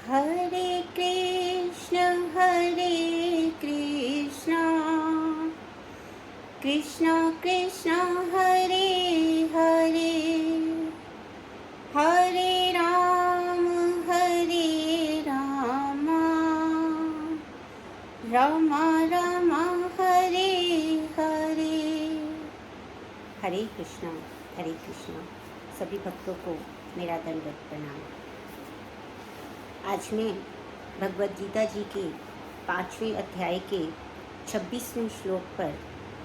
हरे कृष्ण कृष्ण कृष्ण हरे हरे, हरे राम राम राम हरे हरे। हरे कृष्णा सभी भक्तों को मेरा दंडवत प्रणाम। आज मैं भगवद गीता जी के 5वें अध्याय के 26वें श्लोक पर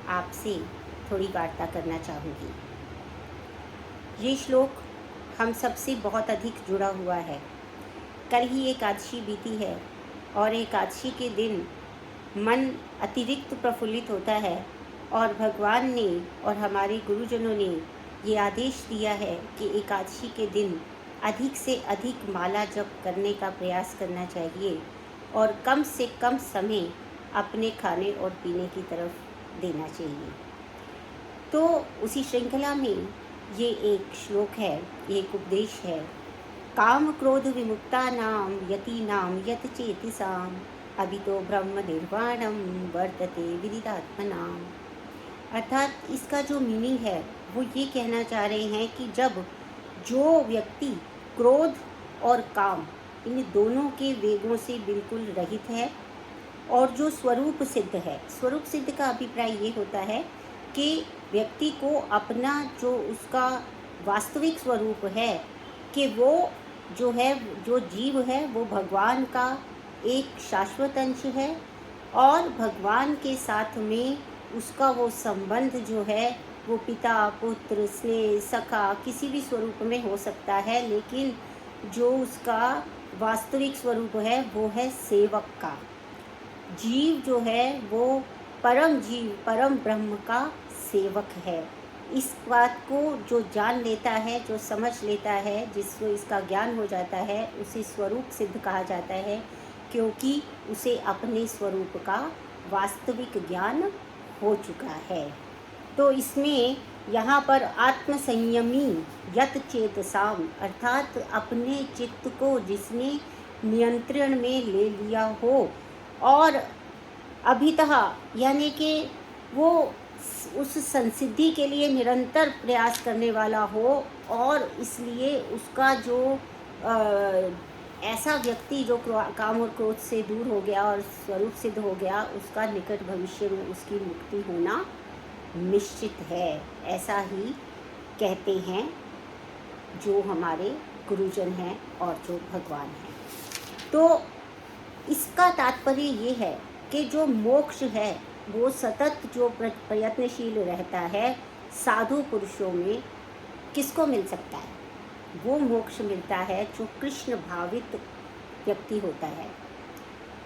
आपसे थोड़ी वार्ता करना चाहूँगी। ये श्लोक हम सबसे बहुत अधिक जुड़ा हुआ है। कल ही एकादशी बीती है और एकादशी के दिन मन अतिरिक्त प्रफुल्लित होता है और भगवान ने और हमारे गुरुजनों ने ये आदेश दिया है कि एकादशी के दिन अधिक से अधिक माला जप करने का प्रयास करना चाहिए और कम से कम समय अपने खाने और पीने की तरफ देना चाहिए। तो उसी श्रृंखला में ये एक श्लोक है, ये एक उपदेश है। काम क्रोध विमुक्ता नाम यति नाम यत चेतिसाम अभितो ब्रह्म निर्वाणम वर्तते विदितात्मनाम। अर्थात इसका जो मीनिंग है वो ये कहना चाह रहे हैं कि जब जो व्यक्ति क्रोध और काम इन दोनों के वेगों से बिल्कुल रहित है और जो स्वरूप सिद्ध है, स्वरूप सिद्ध का अभिप्राय ये होता है कि व्यक्ति को अपना जो उसका वास्तविक स्वरूप है कि वो जो है, जो जीव है वो भगवान का एक शाश्वत अंश है और भगवान के साथ में उसका वो संबंध जो है वो पिता पुत्र स्नेह सखा किसी भी स्वरूप में हो सकता है, लेकिन जो उसका वास्तविक स्वरूप है वो है सेवक का। जीव जो है वो परम जीव परम ब्रह्म का सेवक है। इस बात को जो जान लेता है, जो समझ लेता है, जिसको इसका ज्ञान हो जाता है, उसे स्वरूप सिद्ध कहा जाता है, क्योंकि उसे अपने स्वरूप का वास्तविक ज्ञान हो चुका है। तो इसमें यहाँ पर आत्म संयमी यत चेतसाम अर्थात अपने चित्त को जिसने नियंत्रण में ले लिया हो और अभितः यानी कि वो उस संसिद्धि के लिए निरंतर प्रयास करने वाला हो और इसलिए उसका जो ऐसा व्यक्ति जो काम और क्रोध से दूर हो गया और स्वरूप सिद्ध हो गया, उसका निकट भविष्य में उसकी मुक्ति होना निश्चित है। ऐसा ही कहते हैं जो हमारे गुरुजन हैं और जो भगवान हैं। तो इसका तात्पर्य ये है कि जो मोक्ष है वो सतत जो प्रयत्नशील रहता है साधु पुरुषों में किसको मिल सकता है? वो मोक्ष मिलता है जो कृष्ण भावित व्यक्ति होता है।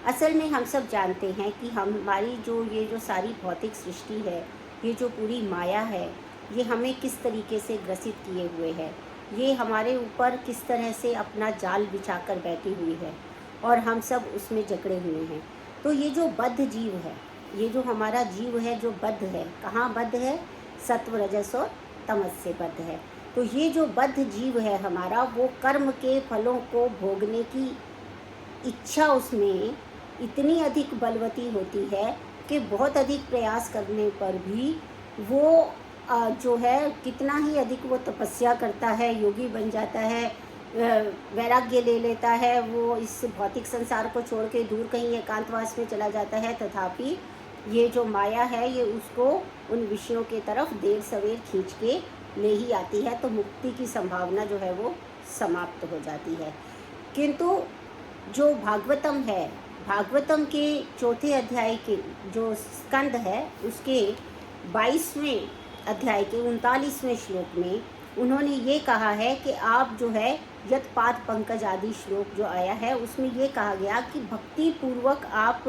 असल में हम सब जानते हैं कि हमारी जो ये जो सारी भौतिक सृष्टि है, ये जो पूरी माया है, ये हमें किस तरीके से ग्रसित किए हुए है, ये हमारे ऊपर किस तरह से अपना जाल बिछाकर बैठी हुई है और हम सब उसमें जकड़े हुए हैं। तो ये जो बद्ध जीव है, ये जो हमारा जीव है जो बद्ध है, कहाँ बद्ध है? सत्व रजस और तमस से बद्ध है। तो ये जो बद्ध जीव है हमारा, वो कर्म के फलों को भोगने की इच्छा उसमें इतनी अधिक बलवती होती है कि बहुत अधिक प्रयास करने पर भी वो जो है कितना ही अधिक वो तपस्या करता है, योगी बन जाता है, वैराग्य ले लेता है, वो इस भौतिक संसार को छोड़ के दूर कहीं एकांतवास में चला जाता है, तथापि ये जो माया है ये उसको उन विषयों के तरफ देर सवेर खींच के ले ही आती है, तो मुक्ति की संभावना जो है वो समाप्त हो जाती है। किंतु जो भागवतम है, भागवतम के 4थे अध्याय के जो स्कंद है उसके 22वें अध्याय के 39वें श्लोक में उन्होंने ये कहा है कि आप जो है यत पाद पंकज आदि श्लोक जो आया है उसमें ये कहा गया कि भक्ति पूर्वक आप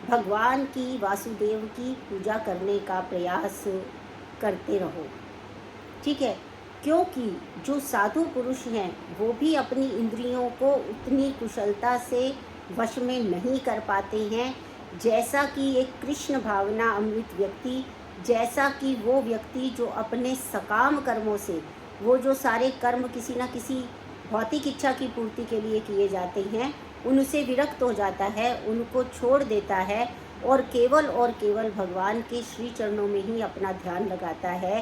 भगवान की वासुदेव की पूजा करने का प्रयास करते रहो। ठीक है, क्योंकि जो साधु पुरुष हैं वो भी अपनी इंद्रियों को उतनी कुशलता से वश में नहीं कर पाते हैं जैसा कि एक कृष्ण भावना अमृत व्यक्ति, जैसा कि वो व्यक्ति जो अपने सकाम कर्मों से, वो जो सारे कर्म किसी न किसी भौतिक इच्छा की पूर्ति के लिए किए जाते हैं, उनसे विरक्त हो जाता है, उनको छोड़ देता है और केवल भगवान के श्री चरणों में ही अपना ध्यान लगाता है,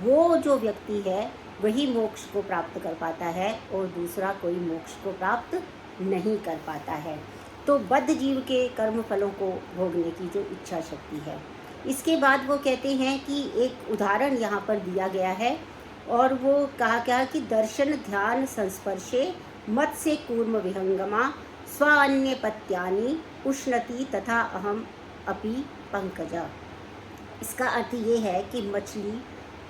वो जो व्यक्ति है वही मोक्ष को प्राप्त कर पाता है और दूसरा कोई मोक्ष को प्राप्त नहीं कर पाता है। तो बद्ध जीव के कर्म फलों को भोगने की जो इच्छा शक्ति है। इसके बाद वो कहते हैं कि एक उदाहरण यहाँ पर दिया गया है और वो कहा क्या कि दर्शन ध्यान संस्पर्शे मत से कूर्म विहंगमा स्वान्य पत्यानि उष्णति तथा अहम अपि पंकजा। इसका अर्थ ये है कि मछली,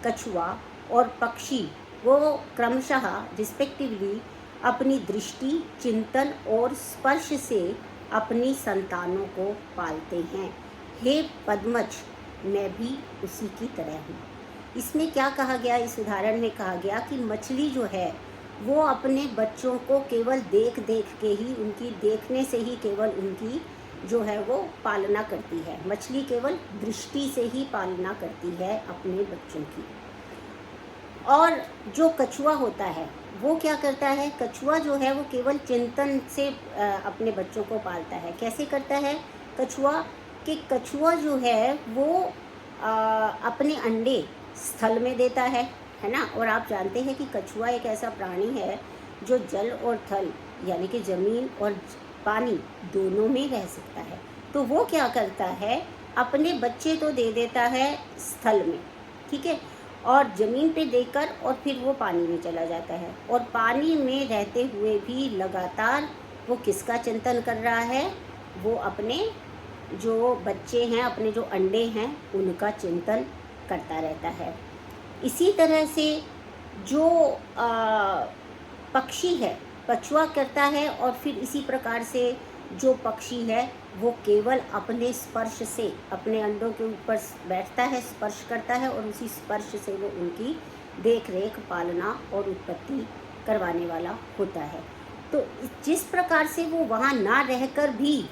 कछुआ और पक्षी वो क्रमशः रिस्पेक्टिवली अपनी दृष्टि, चिंतन और स्पर्श से अपनी संतानों को पालते हैं। हे पद्मज, मैं भी उसी की तरह हूँ। इसमें क्या कहा गया, इस उदाहरण में कहा गया कि मछली जो है वो अपने बच्चों को केवल देख के ही, उनकी देखने से ही केवल उनकी जो है वो पालना करती है। मछली केवल दृष्टि से ही पालना करती है अपने बच्चों की। और जो कछुआ होता है वो क्या करता है, कछुआ जो है वो केवल चिंतन से अपने बच्चों को पालता है। कैसे करता है कछुआ, कि कछुआ जो है वो अपने अंडे स्थल में देता है ना। और आप जानते हैं कि कछुआ एक ऐसा प्राणी है जो जल और थल यानी कि ज़मीन और पानी दोनों में रह सकता है। तो वो क्या करता है, अपने बच्चे तो दे देता है स्थल में, ठीक है, और ज़मीन पे देकर और फिर वो पानी में चला जाता है। और पानी में रहते हुए भी लगातार वो किसका चिंतन कर रहा है, वो अपने जो बच्चे हैं, अपने जो अंडे हैं उनका चिंतन करता रहता है। इसी तरह से जो पक्षी है, कछुआ करता है और फिर इसी प्रकार से जो पक्षी है वो केवल अपने स्पर्श से अपने अंडों के ऊपर बैठता है, स्पर्श करता है और उसी स्पर्श से वो उनकी देख रेख, पालना और उत्पत्ति करवाने वाला होता है। तो जिस प्रकार से वो वहाँ ना रहकर भी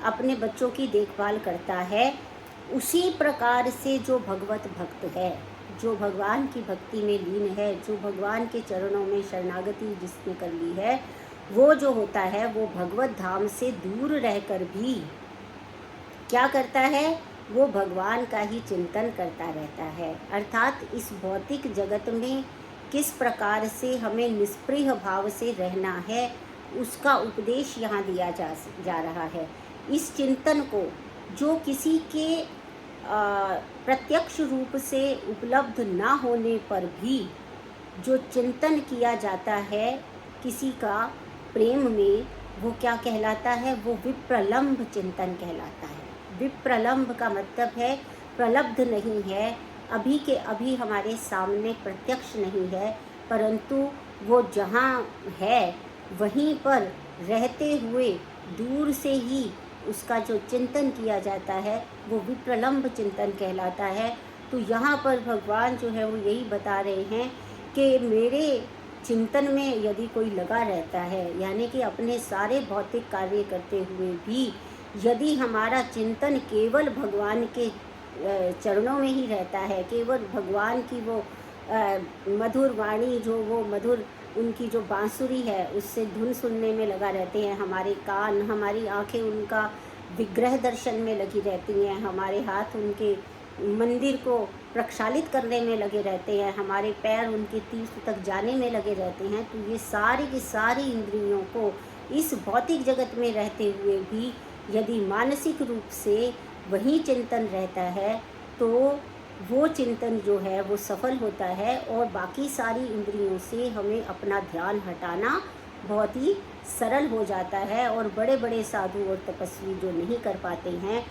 अपने बच्चों की देखभाल करता है, उसी प्रकार से जो भगवत भक्त है, जो भगवान की भक्ति में लीन है, जो भगवान के चरणों में शरणागति जिसने कर ली है, वो जो होता है वो भगवत धाम से दूर रहकर भी क्या करता है, वो भगवान का ही चिंतन करता रहता है। अर्थात इस भौतिक जगत में किस प्रकार से हमें निष्प्रिय भाव से रहना है, उसका उपदेश यहाँ दिया जा रहा है। इस चिंतन को जो किसी के प्रत्यक्ष रूप से उपलब्ध ना होने पर भी जो चिंतन किया जाता है किसी का प्रेम में, वो क्या कहलाता है, वो विप्रलम्भ चिंतन कहलाता है। विप्रलम्भ का मतलब है प्रलब्ध नहीं है, अभी के अभी हमारे सामने प्रत्यक्ष नहीं है, परंतु वो जहाँ है वहीं पर रहते हुए दूर से ही उसका जो चिंतन किया जाता है वो विप्रलम्भ चिंतन कहलाता है। तो यहाँ पर भगवान जो है वो यही बता रहे हैं कि मेरे चिंतन में यदि कोई लगा रहता है, यानी कि अपने सारे भौतिक कार्य करते हुए भी यदि हमारा चिंतन केवल भगवान के चरणों में ही रहता है, केवल भगवान की वो मधुर वाणी, जो वो मधुर उनकी जो बांसुरी है उससे धुन सुनने में लगा रहते हैं, हमारे कान, हमारी आंखें उनका विग्रह दर्शन में लगी रहती हैं, हमारे हाथ उनके मंदिर को प्रक्षालित करने में लगे रहते हैं, हमारे पैर उनके तीर्थ तक जाने में लगे रहते हैं। तो ये सारी की सारी इंद्रियों को इस भौतिक जगत में रहते हुए भी यदि मानसिक रूप से वही चिंतन रहता है तो वो चिंतन जो है वो सफल होता है और बाकी सारी इंद्रियों से हमें अपना ध्यान हटाना बहुत ही सरल हो जाता है। और बड़े बड़े साधु और तपस्वी जो नहीं कर पाते हैं,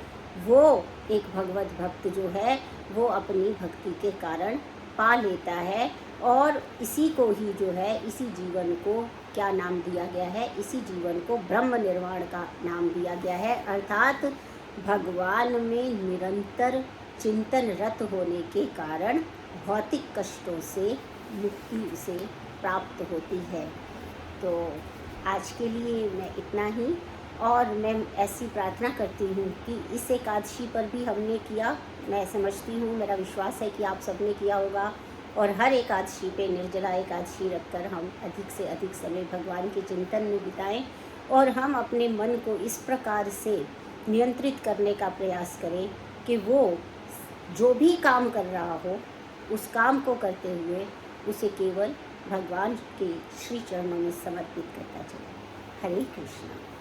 वो एक भगवत भक्त जो है वो अपनी भक्ति के कारण पा लेता है। और इसी को ही जो है, इसी जीवन को क्या नाम दिया गया है, इसी जीवन को ब्रह्म निर्वाण का नाम दिया गया है। अर्थात भगवान में निरंतर चिंतन रत होने के कारण भौतिक कष्टों से मुक्ति उसे प्राप्त होती है। तो आज के लिए मैं इतना ही, और मैं ऐसी प्रार्थना करती हूँ कि इस एकादशी पर भी हमने किया, मैं समझती हूँ, मेरा विश्वास है कि आप सबने किया होगा, और हर एकादशी पे निर्जला एकादशी रखकर हम अधिक से अधिक समय भगवान के चिंतन में बिताएं और हम अपने मन को इस प्रकार से नियंत्रित करने का प्रयास करें कि वो जो भी काम कर रहा हो उस काम को करते हुए उसे केवल भगवान के श्री चरणों में समर्पित करता चले। हरे कृष्णा।